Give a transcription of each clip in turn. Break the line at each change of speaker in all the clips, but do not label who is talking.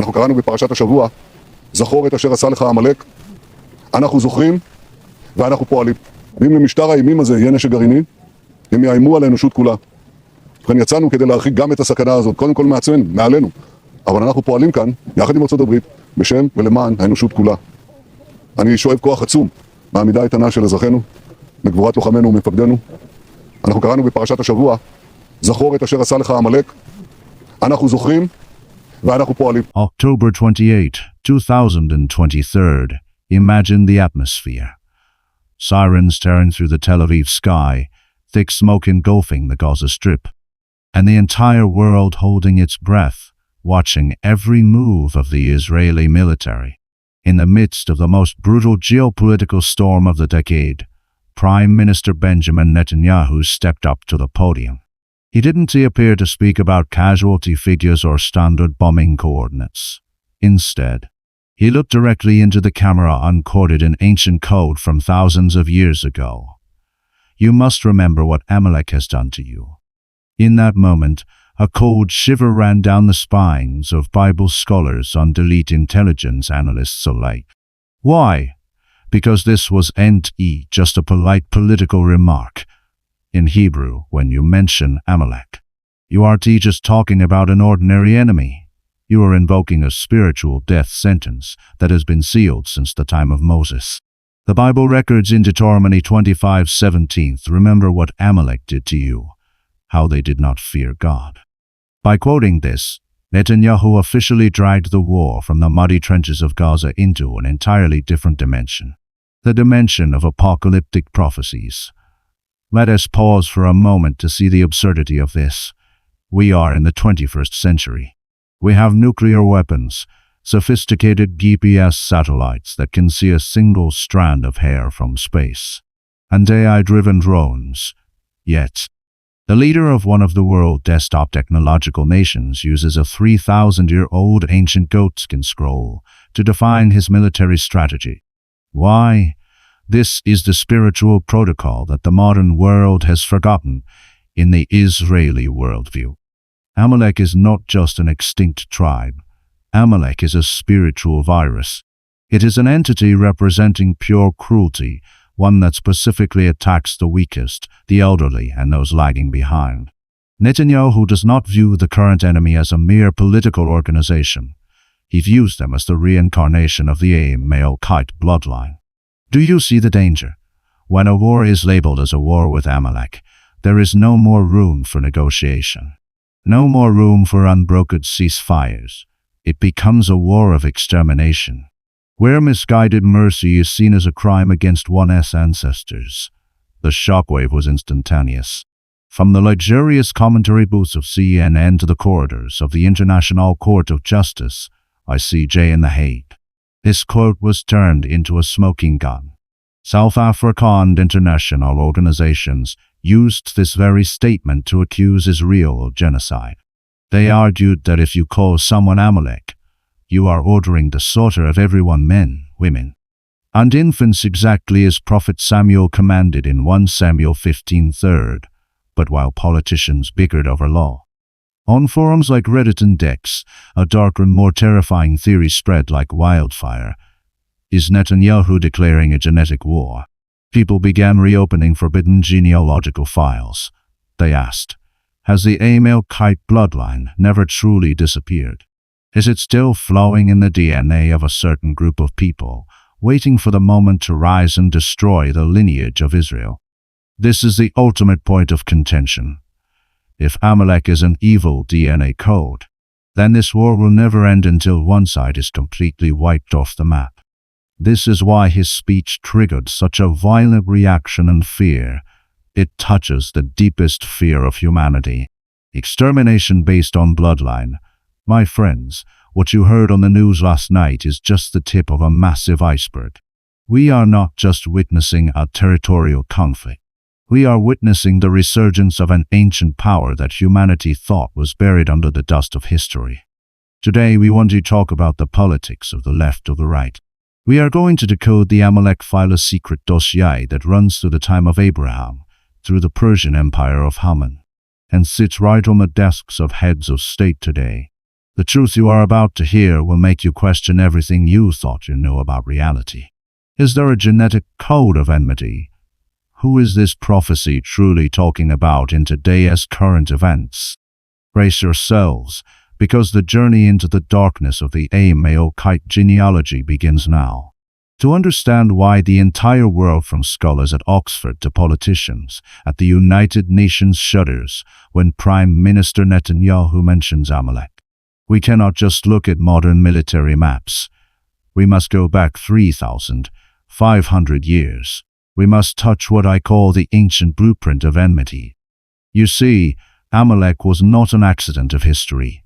אנחנו קראנו בפרשת השבוע, זכור את אשר עשה לך עמלק. אנחנו זוכרים ואנחנו פועלים. ואם למשטר האימים הזה יהיה נשק גרעיני, הם יאיימו על האנושות כולה. לכן יצאנו כדי להרחיק גם את הסכנה הזאת, קודם כל מעצמנו, מעלינו. אבל אנחנו פועלים כאן, יחד עם ארצות הברית, בשם ולמען האנושות כולה. אני שואב כוח עצום מהעמידה האיתנה של אזרחינו, מגבורת לוחמינו ומפקדינו. אנחנו קראנו בפרשת השבוע, זכור את אשר עשה לך עמלק. אנחנו זוכרים ואנחנו פועלים.
October 28, 2023. Imagine the atmosphere. Sirens tearing through the Tel Aviv sky, thick smoke engulfing the Gaza Strip, and the entire world holding its breath, watching every move of the Israeli military. In the midst of the most brutal geopolitical storm of the decade, Prime Minister Benjamin Netanyahu stepped up to the podium. He didn't appear to speak about casualty figures or standard bombing coordinates. Instead, he looked directly into the camera uncoded in ancient code from thousands of years ago. You must remember what Amalek has done to you. In that moment, a cold shiver ran down the spines of Bible scholars and elite intelligence analysts alike. Why? Because this wasn't just a polite political remark. In Hebrew, when you mention Amalek, you aren't just talking about an ordinary enemy. You are invoking a spiritual death sentence that has been sealed since the time of Moses. The Bible records in Deuteronomy 25:17 remember what Amalek did to you, how they did not fear God. By quoting this, Netanyahu officially dragged the war from the muddy trenches of Gaza into an entirely different dimension, the dimension of apocalyptic prophecies. Let us pause for a moment to see the absurdity of this. We are in the 21st century. We have nuclear weapons, sophisticated GPS satellites that can see a single strand of hair from space, and AI-driven drones. Yet, the leader of one of the world's desktop technological nations uses a 3,000-year-old ancient goatskin scroll to define his military strategy. Why? This is the spiritual protocol that the modern world has forgotten in the Israeli worldview. Amalek is not just an extinct tribe. Amalek is a spiritual virus. It is an entity representing pure cruelty, one that specifically attacks the weakest, the elderly, and those lagging behind. Netanyahu does not view the current enemy as a mere political organization. He views them as the reincarnation of the Amalekite bloodline. Do you see the danger? When a war is labeled as a war with Amalek, there is no more room for negotiation. No more room for unbroken ceasefires. It becomes a war of extermination, where misguided mercy is seen as a crime against one's ancestors. The shockwave was instantaneous. From the luxurious commentary booths of CNN to the corridors of the International Court of Justice, ICJ in The Hague, this quote was turned into a smoking gun. South African international organizations used this very statement to accuse Israel of genocide. They argued that if you call someone Amalek, you are ordering the slaughter of everyone, men, women, and infants, exactly as Prophet Samuel commanded in 1 Samuel 15:3. But while politicians bickered over law, on forums like Reddit and Dex, a darker and more terrifying theory spread like wildfire. Is Netanyahu declaring a genetic war? People began reopening forbidden genealogical files. They asked, has the Amalekite bloodline never truly disappeared? Is it still flowing in the DNA of a certain group of people, waiting for the moment to rise and destroy the lineage of Israel? This is the ultimate point of contention. If Amalek is an evil DNA code, then this war will never end until one side is completely wiped off the map. This is why his speech triggered such a violent reaction and fear. It touches the deepest fear of humanity. Extermination based on bloodline. My friends, what you heard on the news last night is just the tip of a massive iceberg. We are not just witnessing a territorial conflict. We are witnessing the resurgence of an ancient power that humanity thought was buried under the dust of history. Today we want to talk about the politics of the left or the right. We are going to decode the Amalek file, a secret dossier that runs through the time of Abraham, through the Persian Empire of Haman, and sits right on the desks of heads of state today. The truth you are about to hear will make you question everything you thought you knew about reality. Is there a genetic code of enmity? Who is this prophecy truly talking about in today's current events? Brace yourselves, because the journey into the darkness of the Amalekite genealogy begins now. To understand why the entire world, from scholars at Oxford to politicians at the United Nations, shudders when Prime Minister Netanyahu mentions Amalek, we cannot just look at modern military maps. We must go back 3,500 years. We must touch what I call the ancient blueprint of enmity. You see, Amalek was not an accident of history.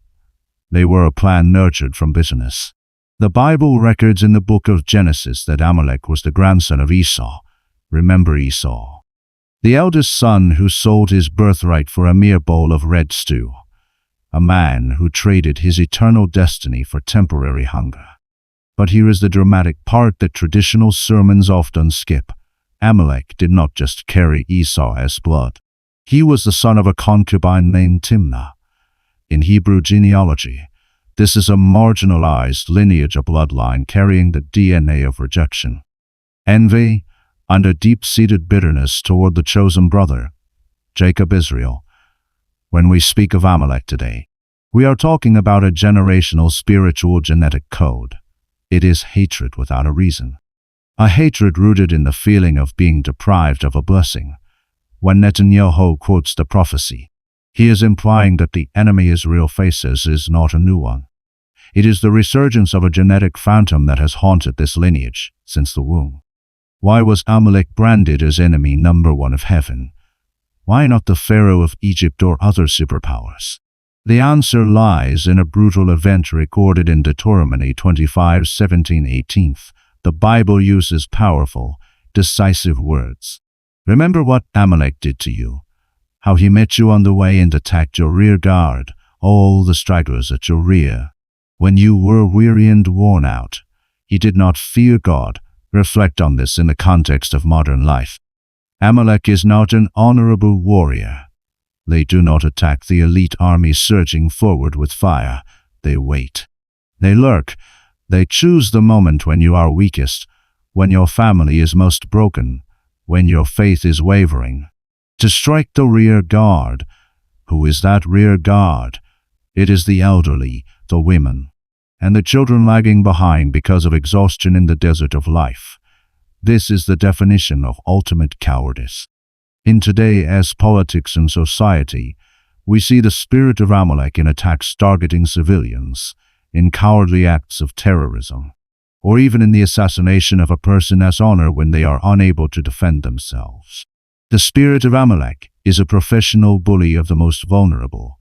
They were a plan nurtured from bitterness. The Bible records in the book of Genesis that Amalek was the grandson of Esau. Remember Esau, the eldest son who sold his birthright for a mere bowl of red stew. A man who traded his eternal destiny for temporary hunger. But here is the dramatic part that traditional sermons often skip. Amalek did not just carry Esau's blood. He was the son of a concubine named Timnah. In Hebrew genealogy, this is a marginalized lineage, a bloodline carrying the DNA of rejection, envy, and a deep-seated bitterness toward the chosen brother, Jacob Israel. When we speak of Amalek today, we are talking about a generational spiritual genetic code. It is hatred without a reason. A hatred rooted in the feeling of being deprived of a blessing. When Netanyahu quotes the prophecy, he is implying that the enemy Israel faces is not a new one. It is the resurgence of a genetic phantom that has haunted this lineage since the womb. Why was Amalek branded as enemy number one of heaven? Why not the Pharaoh of Egypt or other superpowers? The answer lies in a brutal event recorded in Deuteronomy 25:17-18. The Bible uses powerful, decisive words. Remember what Amalek did to you, how he met you on the way and attacked your rear guard, all the stragglers at your rear. When you were weary and worn out, he did not fear God. Reflect on this in the context of modern life. Amalek is not an honorable warrior. They do not attack the elite army surging forward with fire. They wait. They lurk. They choose the moment when you are weakest, when your family is most broken, when your faith is wavering, to strike the rear guard. Who is that rear guard? It is the elderly, the women, and the children lagging behind because of exhaustion in the desert of life. This is the definition of ultimate cowardice. In today's politics and society, we see the spirit of Amalek in attacks targeting civilians, in cowardly acts of terrorism, or even in the assassination of a person's honor when they are unable to defend themselves. The spirit of Amalek is a professional bully of the most vulnerable.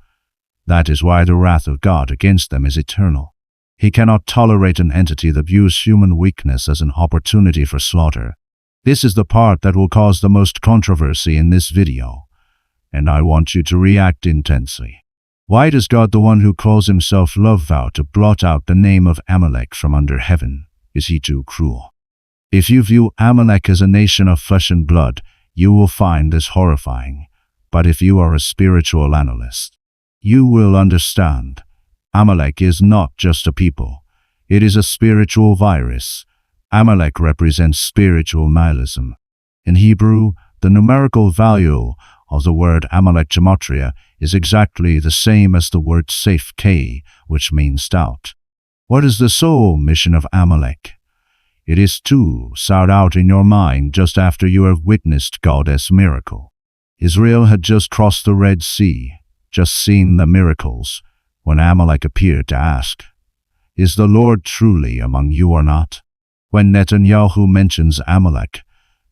That is why the wrath of God against them is eternal. He cannot tolerate an entity that views human weakness as an opportunity for slaughter. This is the part that will cause the most controversy in this video, and I want you to react intensely. Why does God, the one who calls himself love, vow to blot out the name of Amalek from under heaven? Is he too cruel? If you view Amalek as a nation of flesh and blood, you will find this horrifying. But if you are a spiritual analyst, you will understand. Amalek is not just a people. It is a spiritual virus. Amalek represents spiritual nihilism. In Hebrew, the numerical value of the word Amalek gematria is exactly the same as the word Saf K, which means doubt. What is the sole mission of Amalek? It is to sound out in your mind just after you have witnessed God's miracle. Israel had just crossed the Red Sea, just seen the miracles, when Amalek appeared to ask, "Is the Lord truly among you or not?" When Netanyahu mentions Amalek,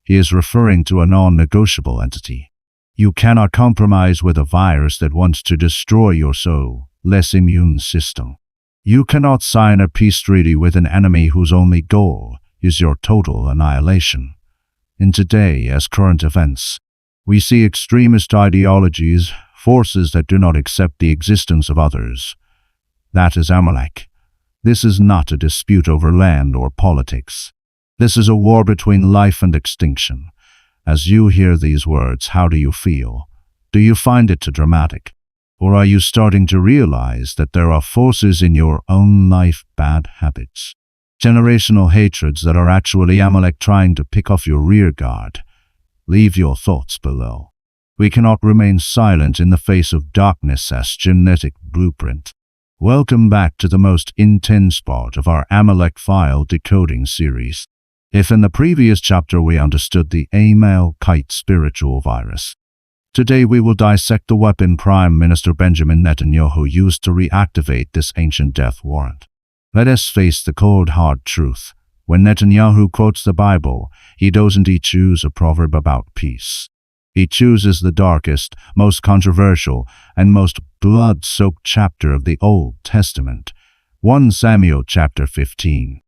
he is referring to a non-negotiable entity. You cannot compromise with a virus that wants to destroy your soul, less immune system. You cannot sign a peace treaty with an enemy whose only goal is your total annihilation. In today's current events, we see extremist ideologies, forces that do not accept the existence of others. That is Amalek. This is not a dispute over land or politics. This is a war between life and extinction. As you hear these words, how do you feel? Do you find it too dramatic? Or are you starting to realize that there are forces in your own life, bad habits, generational hatreds that are actually Amalek trying to pick off your rear guard? Leave your thoughts below. We cannot remain silent in the face of darkness as genetic blueprint. Welcome back to the most intense part of our Amalek file decoding series. If in the previous chapter we understood the Amalekite spiritual virus, today we will dissect the weapon Prime Minister Benjamin Netanyahu used to reactivate this ancient death warrant. Let us face the cold hard truth. When Netanyahu quotes the Bible, he doesn't choose a proverb about peace. He chooses the darkest, most controversial, and most blood-soaked chapter of the Old Testament, 1 Samuel chapter 15.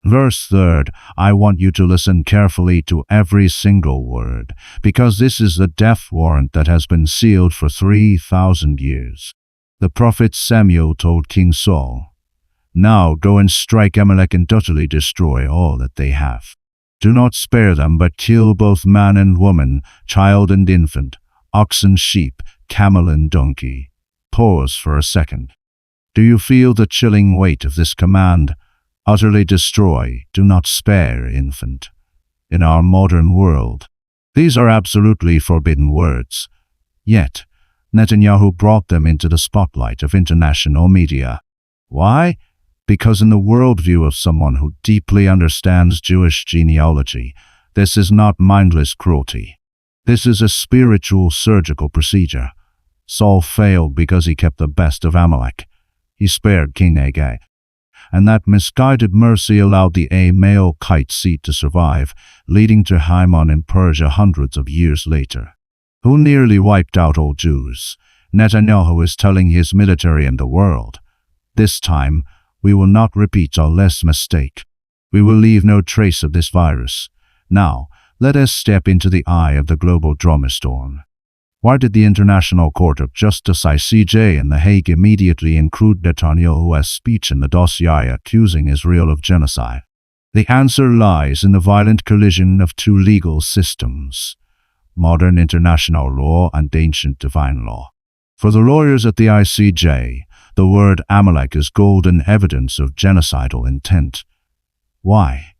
Verse 3. I want you to listen carefully to every single word, because this is the death warrant that has been sealed for 3,000 years. The prophet Samuel told King Saul, "Now go and strike Amalek and utterly destroy all that they have. Do not spare them, but kill both man and woman, child and infant, ox and sheep, camel and donkey." Pause for a second. Do you feel the chilling weight of this command? Utterly destroy, do not spare, infant. In our modern world, these are absolutely forbidden words. Yet, Netanyahu brought them into the spotlight of international media. Why? Because in the worldview of someone who deeply understands Jewish genealogy, this is not mindless cruelty. This is a spiritual surgical procedure. Saul failed because he kept the best of Amalek. He spared King Agag. And that misguided mercy allowed the Amalekite seed to survive, leading to Haman in Persia hundreds of years later, who nearly wiped out all Jews. Netanyahu is telling his military and the world, this time, we will not repeat our last mistake. We will leave no trace of this virus. Now, let us step into the eye of the global drama storm. Why did the International Court of Justice (ICJ) in The Hague immediately include Netanyahu's speech in the dossier accusing Israel of genocide? The answer lies in the violent collision of two legal systems, modern international law and ancient divine law. For the lawyers at the ICJ, the word Amalek is golden evidence of genocidal intent. Why?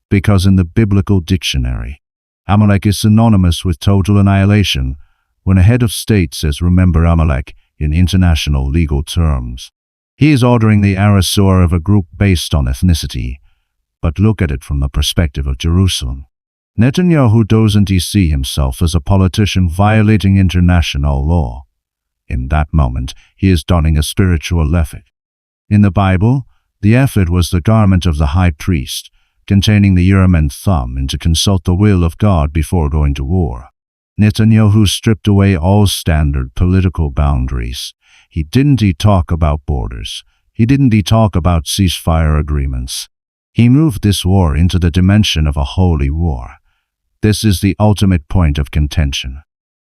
Because in the biblical dictionary, Amalek is synonymous with total annihilation. When a head of state says "remember Amalek" in international legal terms, he is ordering the erasure of a group based on ethnicity. But look at it from the perspective of Jerusalem. Netanyahu doesn't see himself as a politician violating international law. In that moment, he is donning a spiritual ephod. In the Bible, the ephod was the garment of the high priest, containing the Urim and Thummim to consult the will of God before going to war. Netanyahu stripped away all standard political boundaries. He didn't talk about borders. He didn't talk about ceasefire agreements. He moved this war into the dimension of a holy war. This is the ultimate point of contention.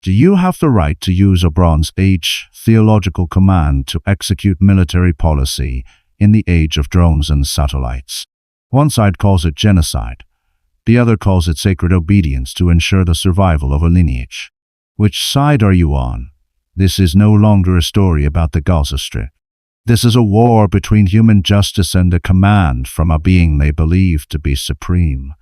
Do you have the right to use a Bronze Age theological command to execute military policy in the age of drones and satellites? One side calls it genocide. The other calls it sacred obedience to ensure the survival of a lineage. Which side are you on? This is no longer a story about the Gaza Strip. This is a war between human justice and a command from a being they believe to be supreme.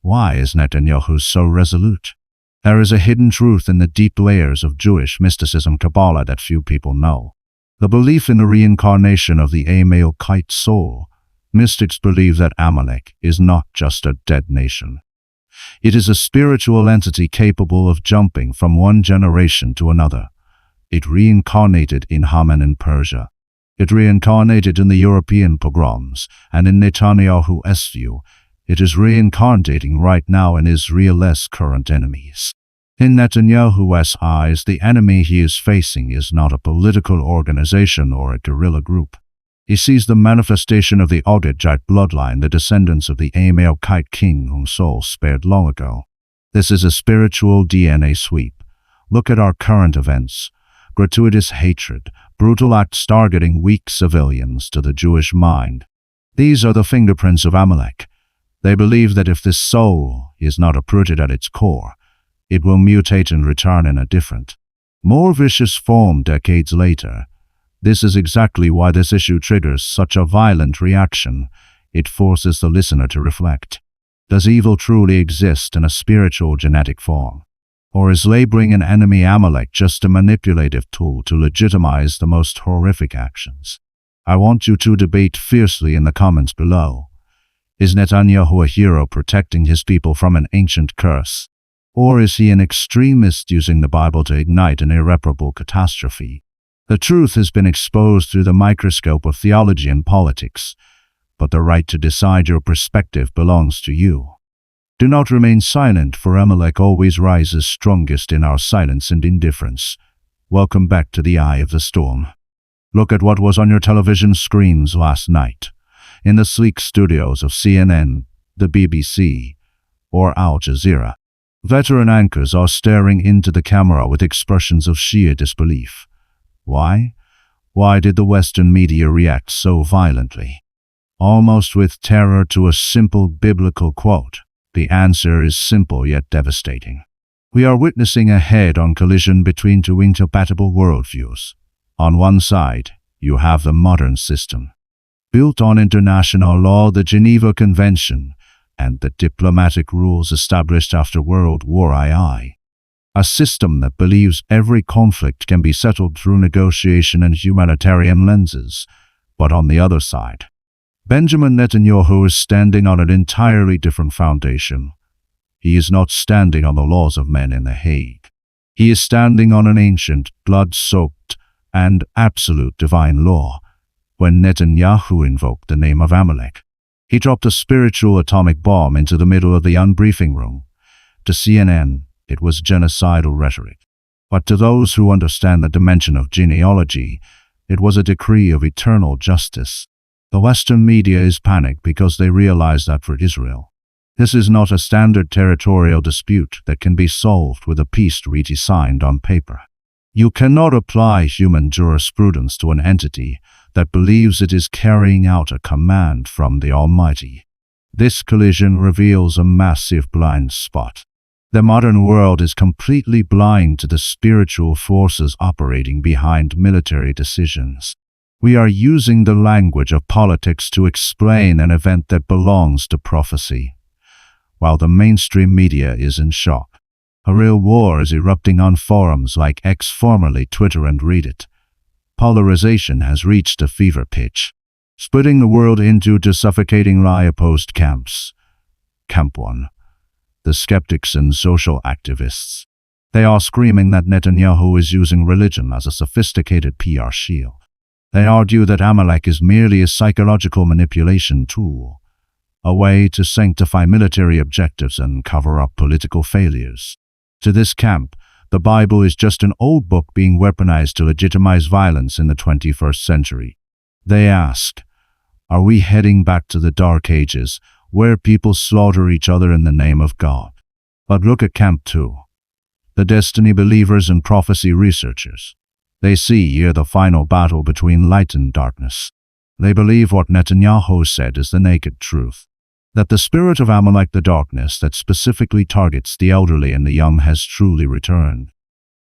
Why is Netanyahu so resolute? There is a hidden truth in the deep layers of Jewish mysticism Kabbalah that few people know. The belief in the reincarnation of the Amalekite soul. Mystics believe that Amalek is not just a dead nation. It is a spiritual entity capable of jumping from one generation to another. It reincarnated in Haman in Persia. It reincarnated in the European pogroms, and in Netanyahu's view, it is reincarnating right now in Israel's current enemies. In Netanyahu's eyes, the enemy he is facing is not a political organization or a guerrilla group. He sees the manifestation of the Odejdite bloodline, the descendants of the Amalekite king whom Saul spared long ago. This is a spiritual DNA sweep. Look at our current events. Gratuitous hatred, brutal acts targeting weak civilians to the Jewish mind. These are the fingerprints of Amalek. They believe that if this soul is not uprooted at its core, it will mutate and return in a different, more vicious form decades later. This is exactly why this issue triggers such a violent reaction. It forces the listener to reflect. Does evil truly exist in a spiritual genetic form? Or is labeling an enemy Amalek just a manipulative tool to legitimize the most horrific actions? I want you to debate fiercely in the comments below. Is Netanyahu a hero protecting his people from an ancient curse? Or is he an extremist using the Bible to ignite an irreparable catastrophe? The truth has been exposed through the microscope of theology and politics, but the right to decide your perspective belongs to you. Do not remain silent, for Amalek always rises strongest in our silence and indifference. Welcome back to the eye of the storm. Look at what was on your television screens last night, in the sleek studios of CNN, the BBC, or Al Jazeera. Veteran anchors are staring into the camera with expressions of sheer disbelief. Why? Why did the Western media react so violently? Almost with terror to a simple biblical quote. The answer is simple yet devastating. We are witnessing a head-on collision between two incompatible worldviews. On one side, you have the modern system, built on international law, the Geneva Convention, and the diplomatic rules established after World War II. A system that believes every conflict can be settled through negotiation and humanitarian lenses. But on the other side, Benjamin Netanyahu is standing on an entirely different foundation. He is not standing on the laws of men in The Hague. He is standing on an ancient, blood-soaked, and absolute divine law. When Netanyahu invoked the name of Amalek, he dropped a spiritual atomic bomb into the middle of the unbriefing room. To CNN, it was genocidal rhetoric. But to those who understand the dimension of genealogy, it was a decree of eternal justice. The Western media is panicked because they realize that for Israel, this is not a standard territorial dispute that can be solved with a peace treaty signed on paper. You cannot apply human jurisprudence to an entity that believes it is carrying out a command from the Almighty. This collision reveals a massive blind spot. The modern world is completely blind to the spiritual forces operating behind military decisions. We are using the language of politics to explain an event that belongs to prophecy, while the mainstream media is in shock. A real war is erupting on forums like X, formerly Twitter, and Reddit. Polarization has reached a fever pitch, splitting the world into two suffocating lie-opposed camps. Camp 1. The skeptics and social activists. They are screaming that Netanyahu is using religion as a sophisticated PR shield. They argue that Amalek is merely a psychological manipulation tool, a way to sanctify military objectives and cover up political failures. To this camp, the Bible is just an old book being weaponized to legitimize violence in the 21st century. They ask, are we heading back to the Dark Ages, where people slaughter each other in the name of God? But look at Camp 2. The destiny believers and prophecy researchers. They see here the final battle between light and darkness. They believe what Netanyahu said is the naked truth, that the spirit of Amalek, the darkness that specifically targets the elderly and the young, has truly returned.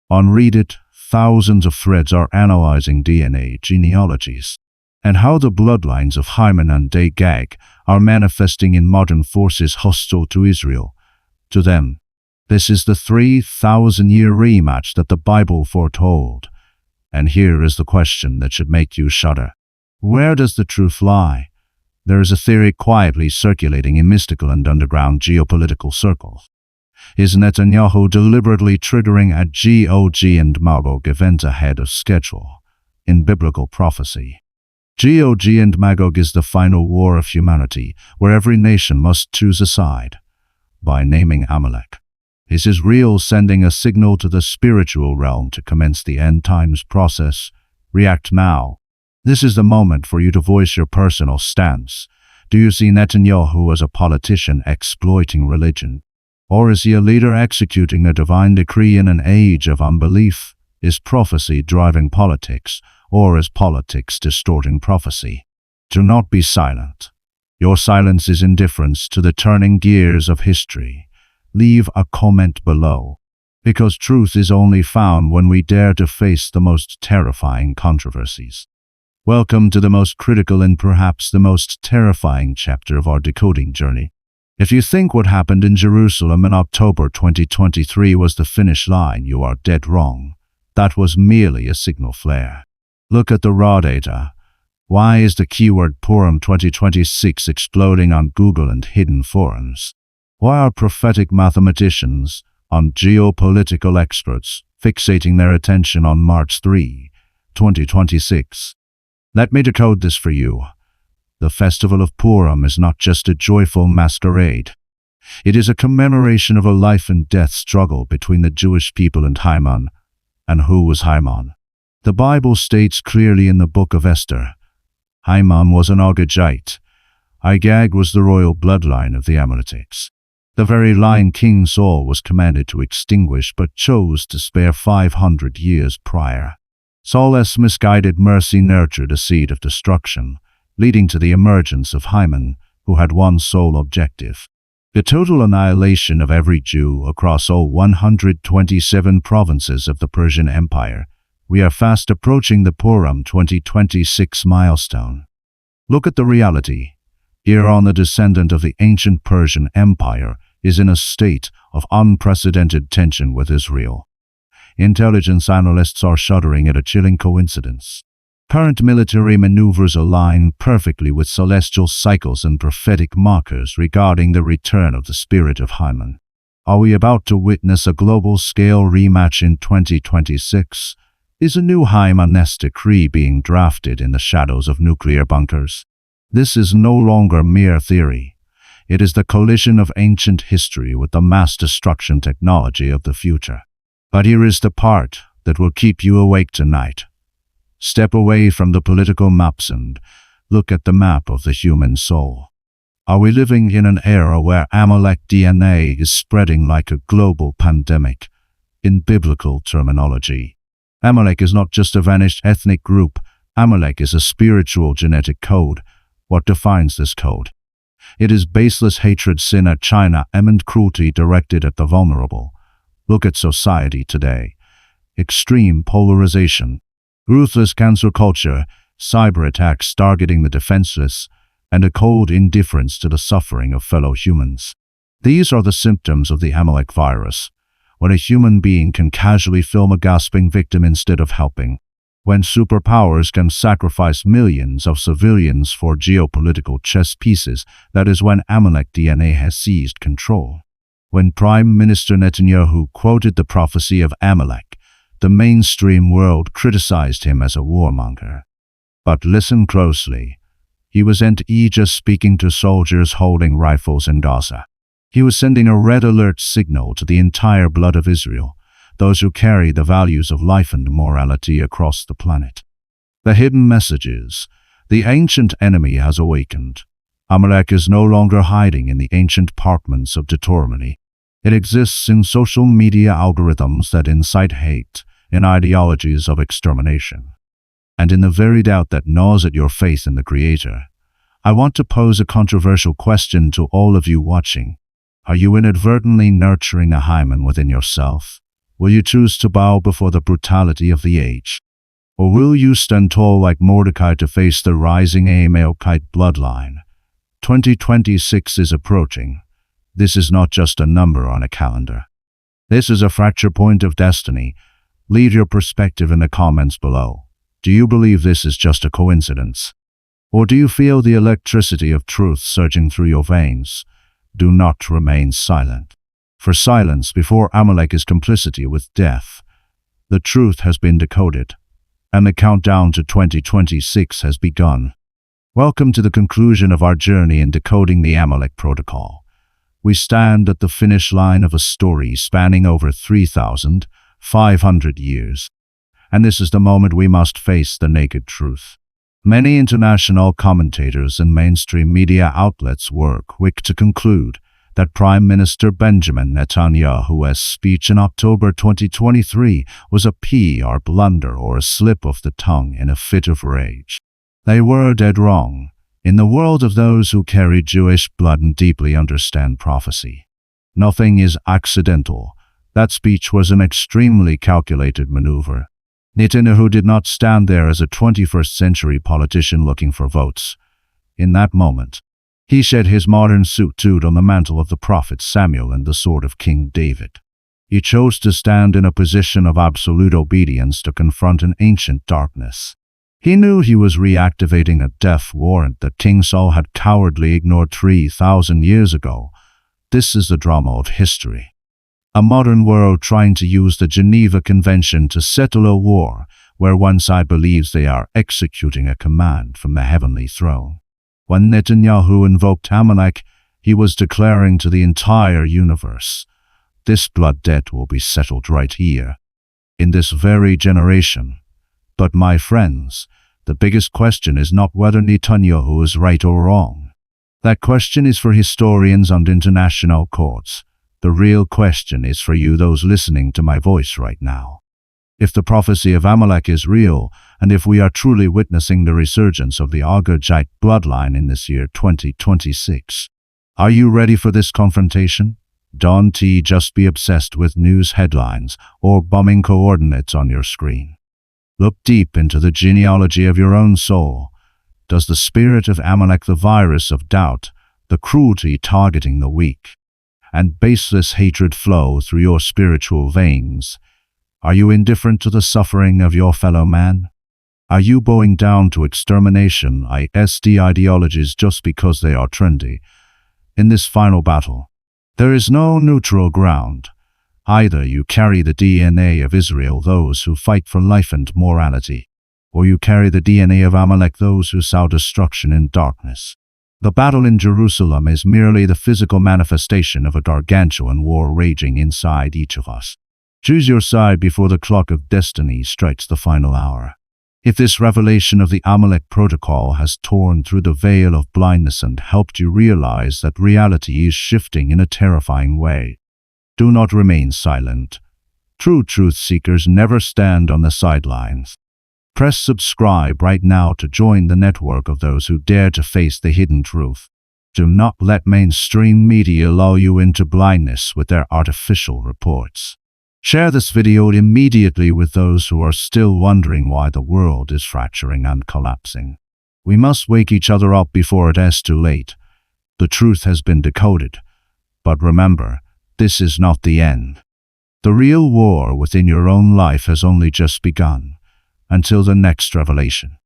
On Reddit, thousands of threads are analyzing DNA genealogies and how the bloodlines of Haman and Agag are manifesting in modern forces hostile to Israel. To them, this is the 3,000-year rematch that the Bible foretold. And here is the question that should make you shudder. Where does the truth lie? There is a theory quietly circulating in mystical and underground geopolitical circles. Is Netanyahu deliberately triggering a Gog and Magog event ahead of schedule? In biblical prophecy, Gog and Magog is the final war of humanity, where every nation must choose a side. By naming Amalek, is Israel sending a signal to the spiritual realm to commence the end times process? React now. This is the moment for you to voice your personal stance. Do you see Netanyahu as a politician exploiting religion? Or is he a leader executing a divine decree in an age of unbelief? Is prophecy driving politics, or is politics distorting prophecy? Do not be silent. Your silence is indifference to the turning gears of history. Leave a comment below. because truth is only found when we dare to face the most terrifying controversies. Welcome to the most critical and perhaps the most terrifying chapter of our decoding journey. If you think what happened in Jerusalem in October 2023 was the finish line, you are dead wrong. That was merely a signal flare. Look at the raw data. Why is the keyword Purim 2026 exploding on Google and hidden forums? Why are prophetic mathematicians and geopolitical experts fixating their attention on March 3, 2026? Let me decode this for you. The festival of Purim is not just a joyful masquerade. It is a commemoration of a life and death struggle between the Jewish people and Haman. And who was Haman? The Bible states clearly in the book of Esther, Haman was an Agagite. Agag was the royal bloodline of the Amalekites. The very line King Saul was commanded to extinguish but chose to spare 500 years prior. Saul's misguided mercy nurtured a seed of destruction, leading to the emergence of Haman, who had one sole objective: the total annihilation of every Jew across all 127 provinces of the Persian Empire. We are fast approaching the Purim 2026 milestone. Look at the reality. Iran, the descendant of the ancient Persian Empire, is in a state of unprecedented tension with Israel. Intelligence analysts are shuddering at a chilling coincidence. Current military maneuvers align perfectly with celestial cycles and prophetic markers regarding the return of the spirit of Haman. Are we about to witness a global-scale rematch in 2026? Is a new Haman-esque decree being drafted in the shadows of nuclear bunkers? This is no longer mere theory. It is the collision of ancient history with the mass destruction technology of the future. But here is the part that will keep you awake tonight. Step away from the political maps and look at the map of the human soul. Are we living in an era where Amalek DNA is spreading like a global pandemic? In biblical terminology, Amalek is not just a vanished ethnic group. Amalek is a spiritual genetic code. What defines this code? It is baseless hatred, sin at China, and cruelty directed at the vulnerable. Look at society today. Extreme polarization, ruthless cancel culture, cyber attacks targeting the defenseless, and a cold indifference to the suffering of fellow humans. These are the symptoms of the Amalek virus. When a human being can casually film a gasping victim instead of helping. When superpowers can sacrifice millions of civilians for geopolitical chess pieces, that is when Amalek DNA has seized control. When Prime Minister Netanyahu quoted the prophecy of Amalek, the mainstream world criticized him as a warmonger. But listen closely. He wasn't just speaking to soldiers holding rifles in Gaza. He was sending a red alert signal to the entire blood of Israel, those who carry the values of life and morality across the planet. The hidden messages. The ancient enemy has awakened. Amalek is no longer hiding in the ancient apartments of deformity. It exists in social media algorithms that incite hate, in ideologies of extermination, and in the very doubt that gnaws at your faith in the Creator. I want to pose a controversial question to all of you watching. Are you inadvertently nurturing a Haman within yourself? Will you choose to bow before the brutality of the age? Or will you stand tall like Mordecai to face the rising Amalekite bloodline? 2026 is approaching. This is not just a number on a calendar. This is a fracture point of destiny. Leave your perspective in the comments below. Do you believe this is just a coincidence? Or do you feel the electricity of truth surging through your veins? Do not remain silent. For silence before Amalek is complicity with death. The truth has been decoded, and the countdown to 2026 has begun. Welcome to the conclusion of our journey in decoding the Amalek Protocol. We stand at the finish line of a story spanning over 3,500 years. And this is the moment we must face the naked truth. Many international commentators and mainstream media outlets were quick to conclude that Prime Minister Benjamin Netanyahu's speech in October 2023 was a PR blunder or a slip of the tongue in a fit of rage. They were dead wrong. In the world of those who carry Jewish blood and deeply understand prophecy, nothing is accidental. That speech was an extremely calculated maneuver. Netanyahu did not stand there as a 21st century politician looking for votes. In that moment, he shed his modern suit on the mantle of the prophet Samuel and the sword of King David. He chose to stand in a position of absolute obedience to confront an ancient darkness. He knew he was reactivating a death warrant that King Saul had cowardly ignored 3,000 years ago. This is the drama of history. A modern world trying to use the Geneva Convention to settle a war where one side believes they are executing a command from the heavenly throne. When Netanyahu invoked Amalek, he was declaring to the entire universe, this blood debt will be settled right here, in this very generation. But my friends, the biggest question is not whether Netanyahu is right or wrong. That question is for historians and international courts. The real question is for you, those listening to my voice right now. If the prophecy of Amalek is real, and if we are truly witnessing the resurgence of the Agagite bloodline in this year 2026, are you ready for this confrontation? Don't just be obsessed with news headlines or bombing coordinates on your screen. Look deep into the genealogy of your own soul. Does the spirit of Amalek, the virus of doubt, the cruelty targeting the weak, and baseless hatred flow through your spiritual veins? Are you indifferent to the suffering of your fellow man? Are you bowing down to extermination ideologies just because they are trendy? In this final battle, there is no neutral ground. Either you carry the DNA of Israel, those who fight for life and morality, or you carry the DNA of Amalek, those who sow destruction in darkness. The battle in Jerusalem is merely the physical manifestation of a gargantuan war raging inside each of us. Choose your side before the clock of destiny strikes the final hour. If this revelation of the Amalek Protocol has torn through the veil of blindness and helped you realize that reality is shifting in a terrifying way, do not remain silent. True truth seekers never stand on the sidelines. Press subscribe right now to join the network of those who dare to face the hidden truth. Do not let mainstream media lull you into blindness with their artificial reports. Share this video immediately with those who are still wondering why the world is fracturing and collapsing. We must wake each other up before it is too late. The truth has been decoded. But remember, this is not the end. The real war within your own life has only just begun. Until the next revelation.